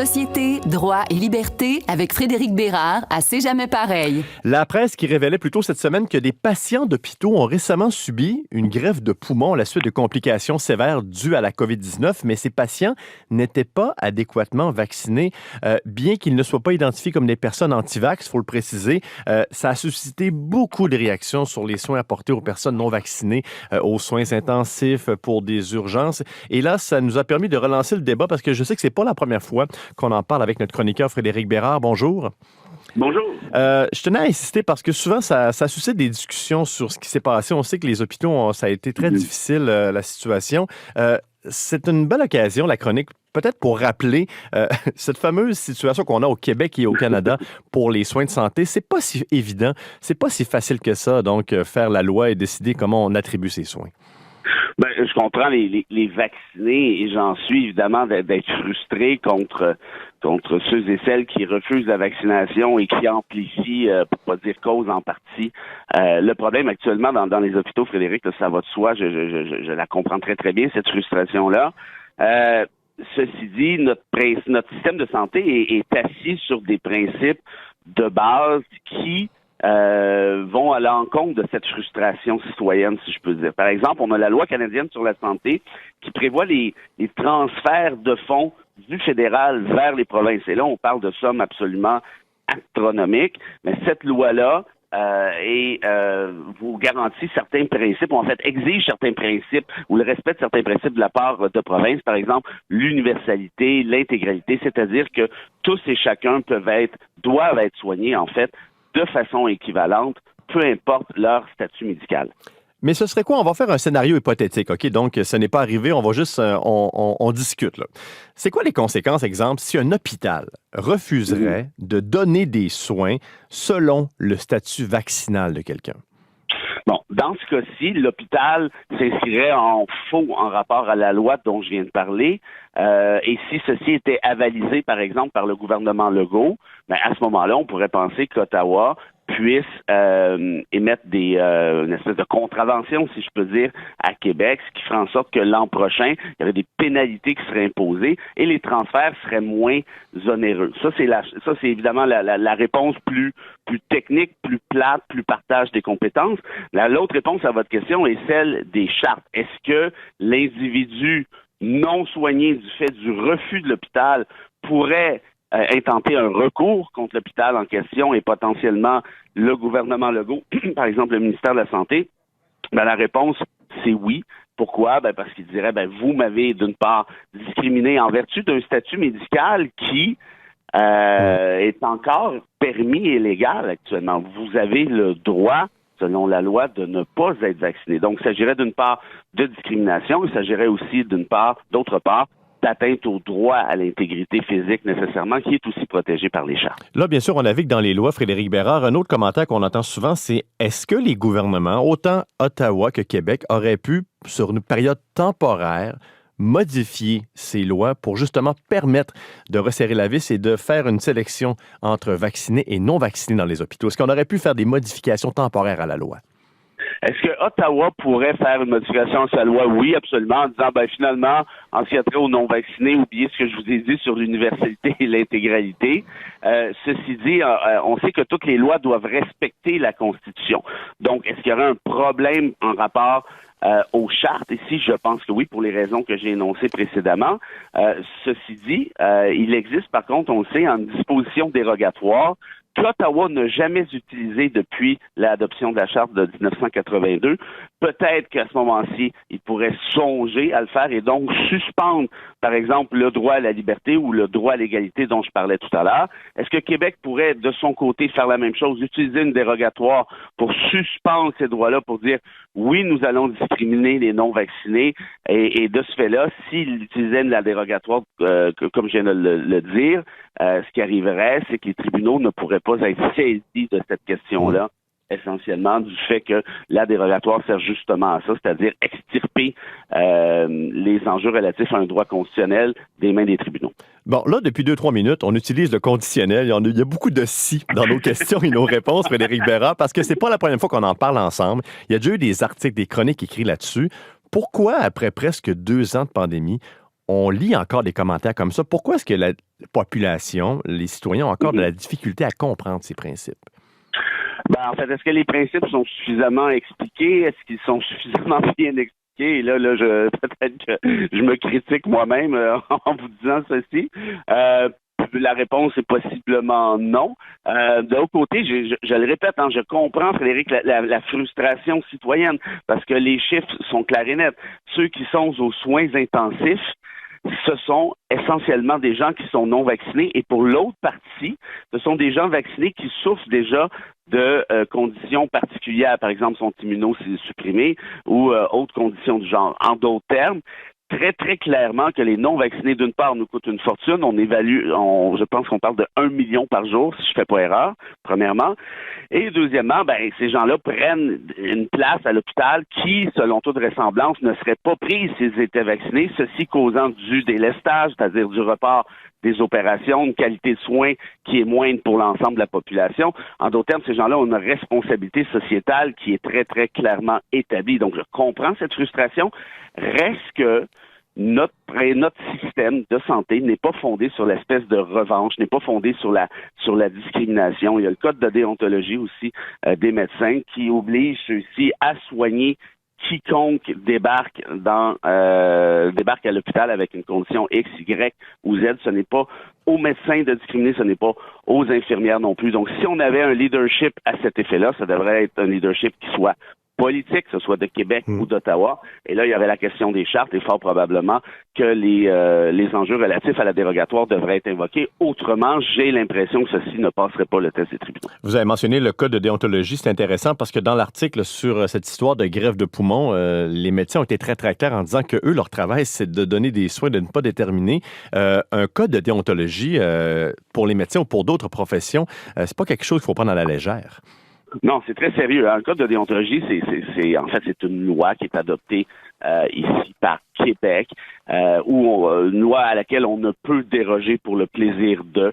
Société, droit et liberté avec Frédéric Bérard à C'est jamais pareil. La presse qui révélait plus tôt cette semaine que des patients d'hôpitaux ont récemment subi une greffe de poumon à la suite de complications sévères dues à la COVID-19, mais ces patients n'étaient pas adéquatement vaccinés. Bien qu'ils ne soient pas identifiés comme des personnes anti-vax, il faut le préciser, ça a suscité beaucoup de réactions sur les soins apportés aux personnes non vaccinées, aux soins intensifs pour des urgences. Et là, ça nous a permis de relancer le débat parce que je sais que c'est pas la première fois qu'on en parle avec notre chroniqueur Frédéric Bérard. Bonjour. Bonjour. Je tenais à insister parce que souvent, ça suscite des discussions sur ce qui s'est passé. On sait que les hôpitaux, ça a été très difficile, la situation. C'est une belle occasion, la chronique, peut-être pour rappeler cette fameuse situation qu'on a au Québec et au Canada pour les soins de santé. C'est pas si évident, c'est pas si facile que ça, donc, faire la loi et décider comment on attribue ces soins. Ben, je comprends les vaccinés et j'en suis évidemment d'être frustré contre ceux et celles qui refusent la vaccination et qui amplifient, pour pas dire cause en partie. Le problème actuellement dans les hôpitaux, Frédéric, là, ça va de soi, je la comprends très très bien, cette frustration-là. Ceci dit, notre système de santé est assis sur des principes de base qui vont à l'encontre de cette frustration citoyenne, si je peux dire. Par exemple, on a la loi canadienne sur la santé qui prévoit les transferts de fonds du fédéral vers les provinces. Et là, on parle de sommes absolument astronomiques, mais cette loi-là vous garantit certains principes, ou en fait exige certains principes, ou le respect de certains principes de la part de provinces, par exemple l'universalité, l'intégralité, c'est-à-dire que tous et chacun doivent être soignés, en fait, de façon équivalente, peu importe leur statut médical. Mais ce serait quoi? On va faire un scénario hypothétique, OK? Donc, ce n'est pas arrivé, on va juste, on discute, là. C'est quoi les conséquences, exemple, si un hôpital refuserait de donner des soins selon le statut vaccinal de quelqu'un? Bon, dans ce cas-ci, l'hôpital s'inscrirait en faux en rapport à la loi dont je viens de parler. Et si ceci était avalisé, par exemple, par le gouvernement Legault, ben à ce moment-là, on pourrait penser qu'Ottawa puisse émettre une espèce de contravention, si je peux dire, à Québec, ce qui ferait en sorte que l'an prochain, il y aurait des pénalités qui seraient imposées et les transferts seraient moins onéreux. Ça, c'est évidemment la réponse plus technique, plus plate, plus partage des compétences. L'autre réponse à votre question est celle des chartes. Est-ce que l'individu non soigné du fait du refus de l'hôpital pourrait intenter un recours contre l'hôpital en question et potentiellement le gouvernement Legault, par exemple le ministère de la Santé? Ben, la réponse, c'est oui. Pourquoi? Ben, parce qu'il dirait, vous m'avez d'une part discriminé en vertu d'un statut médical qui est encore permis et légal actuellement. Vous avez le droit, selon la loi, de ne pas être vacciné. Donc, il s'agirait d'une part de discrimination, il s'agirait aussi d'autre part, d'atteinte au droit à l'intégrité physique nécessairement, qui est aussi protégé par les chartes. Là, bien sûr, on navigue dans les lois, Frédéric Bérard. Un autre commentaire qu'on entend souvent, c'est est-ce que les gouvernements, autant Ottawa que Québec, auraient pu, sur une période temporaire, modifier ces lois pour justement permettre de resserrer la vis et de faire une sélection entre vaccinés et non vaccinés dans les hôpitaux? Est-ce qu'on aurait pu faire des modifications temporaires à la loi? Est-ce que Ottawa pourrait faire une modification à sa loi? Oui, absolument, en disant, finalement, en ce qui a trait aux non-vaccinés, oubliez ce que je vous ai dit sur l'universalité et l'intégralité. Ceci dit, on sait que toutes les lois doivent respecter la Constitution. Donc, est-ce qu'il y aurait un problème en rapport aux chartes? Ici, je pense que oui, pour les raisons que j'ai énoncées précédemment. Ceci dit, il existe, par contre, on le sait, une disposition dérogatoire qu'Ottawa n'a jamais utilisé depuis l'adoption de la Charte de 1982. Peut-être qu'à ce moment-ci, il pourrait songer à le faire et donc suspendre, par exemple, le droit à la liberté ou le droit à l'égalité dont je parlais tout à l'heure. Est-ce que Québec pourrait, de son côté, faire la même chose, utiliser une dérogatoire pour suspendre ces droits-là, pour dire, oui, nous allons discriminer les non-vaccinés et de ce fait-là, s'il utilisait la dérogatoire, comme je viens de le dire, ce qui arriverait, c'est que les tribunaux ne pourraient pas être saisis de cette question-là, essentiellement du fait que la dérogatoire sert justement à ça, c'est-à-dire extirper les enjeux relatifs à un droit constitutionnel des mains des tribunaux. Bon, là, depuis 2-3 minutes, on utilise le conditionnel. Il y a beaucoup de « si » dans nos questions et nos réponses, Frédéric Bérard, parce que c'est pas la première fois qu'on en parle ensemble. Il y a déjà eu des articles, des chroniques écrits là-dessus. Pourquoi, après presque 2 ans de pandémie, on lit encore des commentaires comme ça. Pourquoi est-ce que la population, les citoyens ont encore de la difficulté à comprendre ces principes? En fait, est-ce que les principes sont suffisamment expliqués? Est-ce qu'ils sont suffisamment bien expliqués? Et là, peut-être que je me critique moi-même en vous disant ceci. La réponse est possiblement non. De l'autre côté, je le répète, je comprends, Frédéric, la frustration citoyenne, parce que les chiffres sont clairs et nets. Ceux qui sont aux soins intensifs, ce sont essentiellement des gens qui sont non vaccinés, et pour l'autre partie, ce sont des gens vaccinés qui souffrent déjà de conditions particulières, par exemple sont immunosupprimés ou autres conditions du genre. En d'autres termes, très, très clairement que les non-vaccinés, d'une part, nous coûtent une fortune. On évalue, je pense qu'on parle de 1 million par jour, si je ne fais pas erreur, premièrement. Et deuxièmement, ces gens-là prennent une place à l'hôpital qui, selon toute vraisemblance, ne serait pas prise s'ils étaient vaccinés, ceci causant du délestage, c'est-à-dire du report des opérations, une qualité de soins qui est moindre pour l'ensemble de la population. En d'autres termes, ces gens-là ont une responsabilité sociétale qui est très, très clairement établie. Donc, je comprends cette frustration. Reste que notre système de santé n'est pas fondé sur l'espèce de revanche, n'est pas fondé sur la discrimination. Il y a le code de déontologie aussi des médecins qui oblige ceux-ci à soigner quiconque débarque à l'hôpital avec une condition X, Y ou Z. Ce n'est pas aux médecins de discriminer, ce n'est pas aux infirmières non plus. Donc, si on avait un leadership à cet effet-là, ça devrait être un leadership qui soit politique, que ce soit de Québec ou d'Ottawa. Et là, il y avait la question des chartes et fort probablement que les enjeux relatifs à la dérogatoire devraient être invoqués. Autrement, j'ai l'impression que ceci ne passerait pas le test des tribunaux. Vous avez mentionné le code de déontologie. C'est intéressant parce que dans l'article sur cette histoire de greffe de poumon, les médecins ont été très, très clairs en disant que eux, leur travail, c'est de donner des soins, de ne pas déterminer. Un code de déontologie pour les médecins ou pour d'autres professions, c'est pas quelque chose qu'il faut prendre à la légère. Non, c'est très sérieux. Le code de déontologie, c'est une loi qui est adoptée ici par Québec, une loi à laquelle on ne peut déroger pour le plaisir de.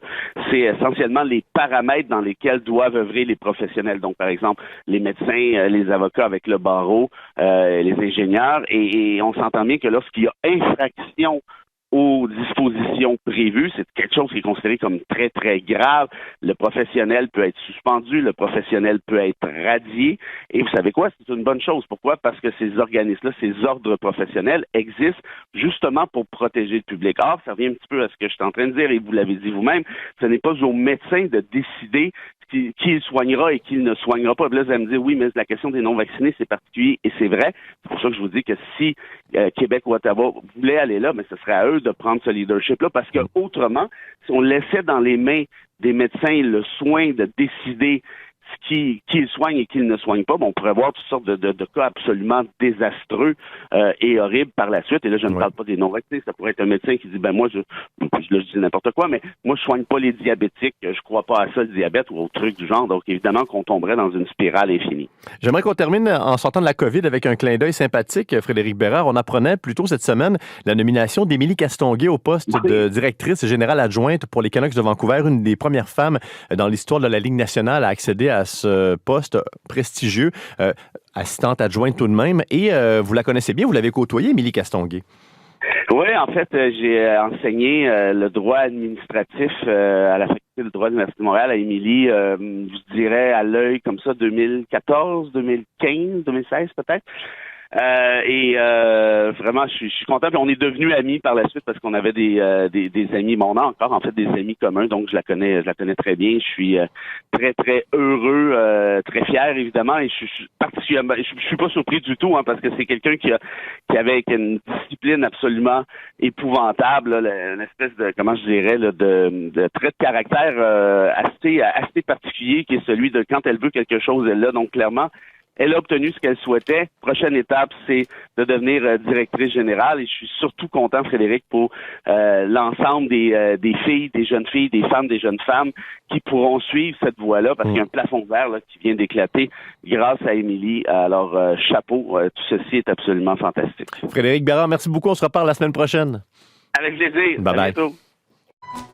C'est essentiellement les paramètres dans lesquels doivent œuvrer les professionnels. Donc, par exemple, les médecins, les avocats avec le barreau, les ingénieurs, et on s'entend bien que lorsqu'il y a infraction aux dispositions prévues, c'est quelque chose qui est considéré comme très, très grave. Le professionnel peut être suspendu, le professionnel peut être radié. Et vous savez quoi? C'est une bonne chose. Pourquoi? Parce que ces organismes-là, ces ordres professionnels existent justement pour protéger le public. Or, ça revient un petit peu à ce que je suis en train de dire, et vous l'avez dit vous-même, ce n'est pas aux médecins de décider qui il soignera et qui il ne soignera pas. Et là, vous allez me dire, oui, mais la question des non-vaccinés, c'est particulier, et c'est vrai. C'est pour ça que je vous dis que si Québec ou Ottawa voulaient aller là, mais ce serait à eux de prendre ce leadership-là, parce que autrement, si on laissait dans les mains des médecins le soin de décider qui ils soignent et qui ils ne soignent pas, on pourrait voir toutes sortes de cas absolument désastreux et horribles par la suite. Et là, je ne parle pas des non-vaccinés. Ça pourrait être un médecin qui dit, moi, je dis n'importe quoi, mais moi, je soigne pas les diabétiques. Je crois pas à ça, le diabète ou au truc du genre. Donc, évidemment, qu'on tomberait dans une spirale infinie. J'aimerais qu'on termine en sortant de la COVID avec un clin d'œil sympathique. Frédéric Bérard, on apprenait plus tôt cette semaine la nomination d'Émilie Castonguay au poste de directrice générale adjointe pour les Canucks de Vancouver, une des premières femmes dans l'histoire de la Ligue nationale à accéder à ce poste prestigieux, assistante adjointe tout de même. Et vous la connaissez bien, vous l'avez côtoyée, Émilie Castonguay. Oui, en fait, j'ai enseigné le droit administratif à la faculté de droit de l'Université de Montréal à Émilie, je dirais à l'œil comme ça, 2014, 2015, 2016 peut-être. Vraiment, je suis content. Puis on est devenus amis par la suite parce qu'on avait des amis. On a encore en fait des amis communs, donc je la connais très bien. Je suis très très heureux, très fier évidemment, et je suis pas surpris du tout parce que c'est quelqu'un qui avait une discipline absolument épouvantable, là, une espèce de de trait de caractère assez particulier qui est celui de quand elle veut quelque chose, elle l'a. Donc clairement, elle a obtenu ce qu'elle souhaitait. Prochaine étape, c'est de devenir directrice générale. Et je suis surtout content, Frédéric, pour l'ensemble des filles, des jeunes filles, des femmes, des jeunes femmes qui pourront suivre cette voie-là parce qu'il y a un plafond vert là, qui vient d'éclater grâce à Émilie. Alors, chapeau, tout ceci est absolument fantastique. Frédéric Bérard, merci beaucoup. On se reparle la semaine prochaine. Avec plaisir. Bye bye. À bientôt.